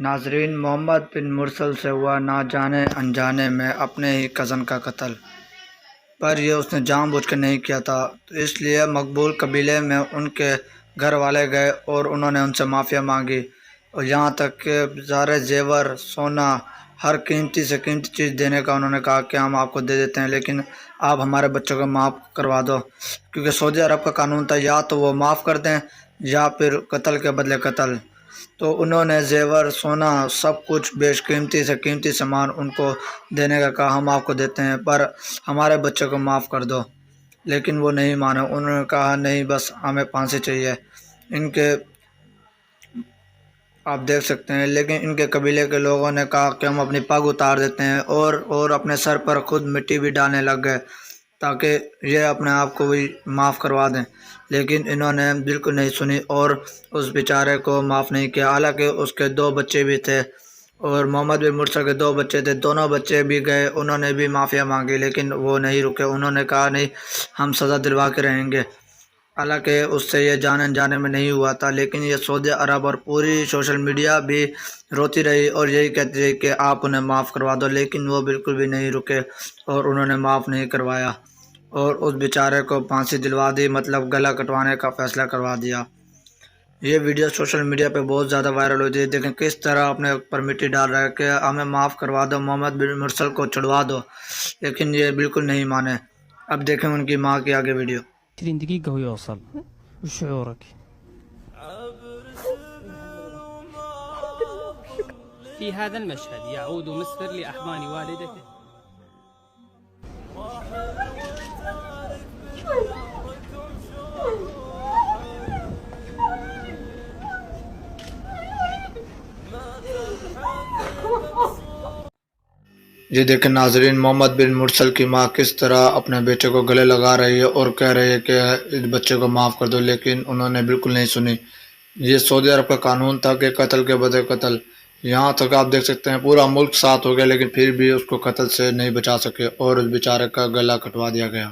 ناظرین، محمد بن مرسل سے ہوا نہ جانے انجانے میں اپنے ہی کزن کا قتل، پر یہ اس نے جان بوجھ کے نہیں کیا تھا، تو اس لیے مقبول قبیلے میں ان کے گھر والے گئے اور انہوں نے ان سے معافی مانگی، اور یہاں تک کہ زارِ زیور، سونا، ہر قیمتی سے قیمتی چیز دینے کا انہوں نے کہا کہ ہم آپ کو دے دیتے ہیں، لیکن آپ ہمارے بچوں کو معاف کروا دو، کیونکہ سعودی عرب کا قانون تھا یا تو وہ معاف کر دیں یا پھر قتل کے بدلے قتل۔ تو انہوں نے زیور، سونا، سب کچھ بیش قیمتی سے قیمتی سامان ان کو دینے کا کہا، ہم آپ کو دیتے ہیں پر ہمارے بچے کو معاف کر دو، لیکن وہ نہیں مانے، انہوں نے کہا نہیں، بس ہمیں پھانسی چاہیے۔ ان کے آپ دیکھ سکتے ہیں، لیکن ان کے قبیلے کے لوگوں نے کہا کہ ہم اپنی پگ اتار دیتے ہیں، اور اپنے سر پر خود مٹی بھی ڈالنے لگ گئے تاکہ یہ اپنے آپ کو بھی معاف کروا دیں، لیکن انہوں نے بالکل نہیں سنی اور اس بیچارے کو معاف نہیں کیا، حالانکہ اس کے 2 بچے بھی تھے، اور محمد بن مرسل کے 2 بچے تھے، دونوں بچے بھی گئے، انہوں نے بھی معافیا مانگی، لیکن وہ نہیں رکے، انہوں نے کہا نہیں، ہم سزا دلوا کے رہیں گے، حالانکہ اس سے یہ جان انجانے میں نہیں ہوا تھا، لیکن یہ سعودی عرب اور پوری سوشل میڈیا بھی روتی رہی اور یہی کہتی رہی کہ آپ انہیں معاف کروا دو، لیکن وہ بالکل بھی نہیں رکے اور انہوں نے معاف نہیں کروایا، اور اس بیچارے کو پھانسی دلوا دی، مطلب گلا کٹوانے کا فیصلہ کروا دیا۔ یہ ویڈیو سوشل میڈیا پہ بہت زیادہ وائرل ہوتی ہے، دیکھیں کس طرح اپنے اوپر مٹی ڈال رہا ہے کہ ہمیں معاف کروا دو، محمد بن مرسل کو چھڑوا دو، لیکن یہ بالکل نہیں مانے۔ اب دیکھیں ان کی ماں کی آگے ویڈیو۔ 20 دقيقة ويوصل. وش شعورك؟ في هذا المشهد يعود مصفر لأحضان والدته. یہ دیکھیں ناظرین، محمد بن مرسل کی ماں کس طرح اپنے بیٹے کو گلے لگا رہی ہے اور کہہ رہی ہے کہ اس بچے کو معاف کر دو، لیکن انہوں نے بالکل نہیں سنی۔ یہ سعودی عرب کا قانون تھا کہ قتل کے بدلے قتل، یہاں تک آپ دیکھ سکتے ہیں پورا ملک ساتھ ہو گیا، لیکن پھر بھی اس کو قتل سے نہیں بچا سکے اور اس بیچارے کا گلا کٹوا دیا گیا۔